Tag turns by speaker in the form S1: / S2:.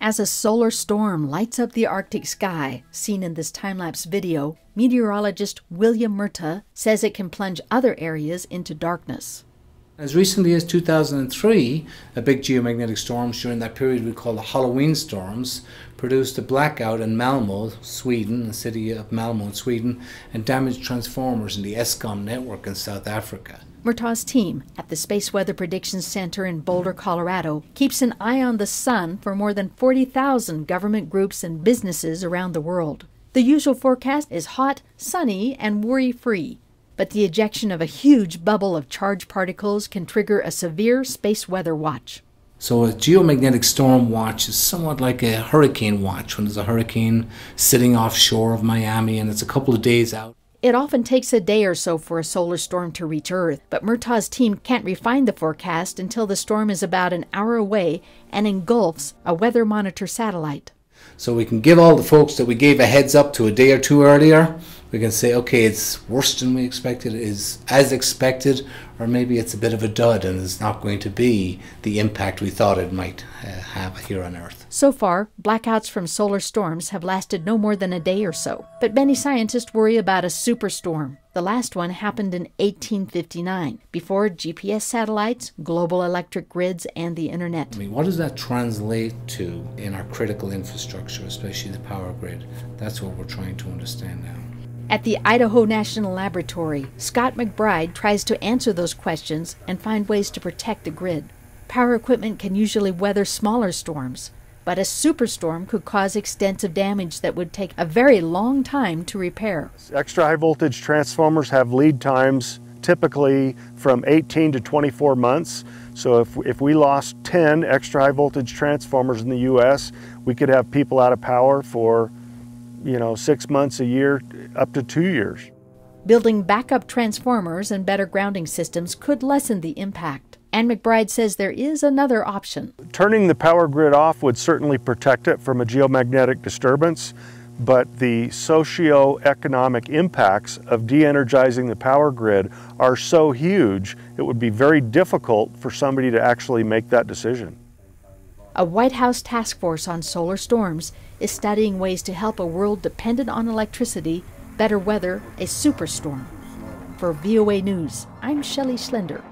S1: As a solar storm lights up the Arctic sky, seen in this time-lapse video, meteorologist William Murtaugh says it can plunge other areas into darkness.
S2: As recently as 2003, a big geomagnetic storm during that period we call the Halloween storms produced a blackout in Malmo, Sweden, the city of Malmo in Sweden, and damaged transformers in the Eskom network in South Africa.
S1: Murtaugh's team at the Space Weather Prediction Center in Boulder, Colorado, keeps an eye on the sun for more than 40,000 government groups and businesses around the world. The usual forecast is hot, sunny, and worry-free. But the ejection of a huge bubble of charged particles can trigger a severe space weather watch.
S2: So a geomagnetic storm watch is somewhat like a hurricane watch when there's a hurricane sitting offshore of Miami and it's a couple of days out.
S1: It often takes a day or so for a solar storm to reach Earth, but Murtaugh's team can't refine the forecast until the storm is about an hour away and engulfs a weather monitor satellite.
S2: So we can give all the folks that we gave a heads up to a day or two earlier, we can say, okay, it's worse than we expected, it is as expected, or maybe it's a bit of a dud and it's not going to be the impact we thought it might have here on Earth.
S1: So far, blackouts from solar storms have lasted no more than a day or so, but many scientists worry about a superstorm. The last one happened in 1859, before GPS satellites, global electric grids, and the internet.
S2: I mean, what does that translate to in our critical infrastructure, especially the power grid? That's what we're trying to understand now.
S1: At the Idaho National Laboratory, Scott McBride tries to answer those questions and find ways to protect the grid. Power equipment can usually weather smaller storms, but a superstorm could cause extensive damage that would take a very long time to repair.
S3: Extra high voltage transformers have lead times typically from 18 to 24 months. So if we lost 10 extra high voltage transformers in the US, we could have people out of power for 6 months, a year, up to 2 years.
S1: Building backup transformers and better grounding systems could lessen the impact. And McBride says there is another option.
S3: Turning the power grid off would certainly protect it from a geomagnetic disturbance, but the socio-economic impacts of de-energizing the power grid are so huge, it would be very difficult for somebody to actually make that decision.
S1: A White House task force on solar storms is studying ways to help a world dependent on electricity better weather a superstorm. For VOA News, I'm Shelley Schlender.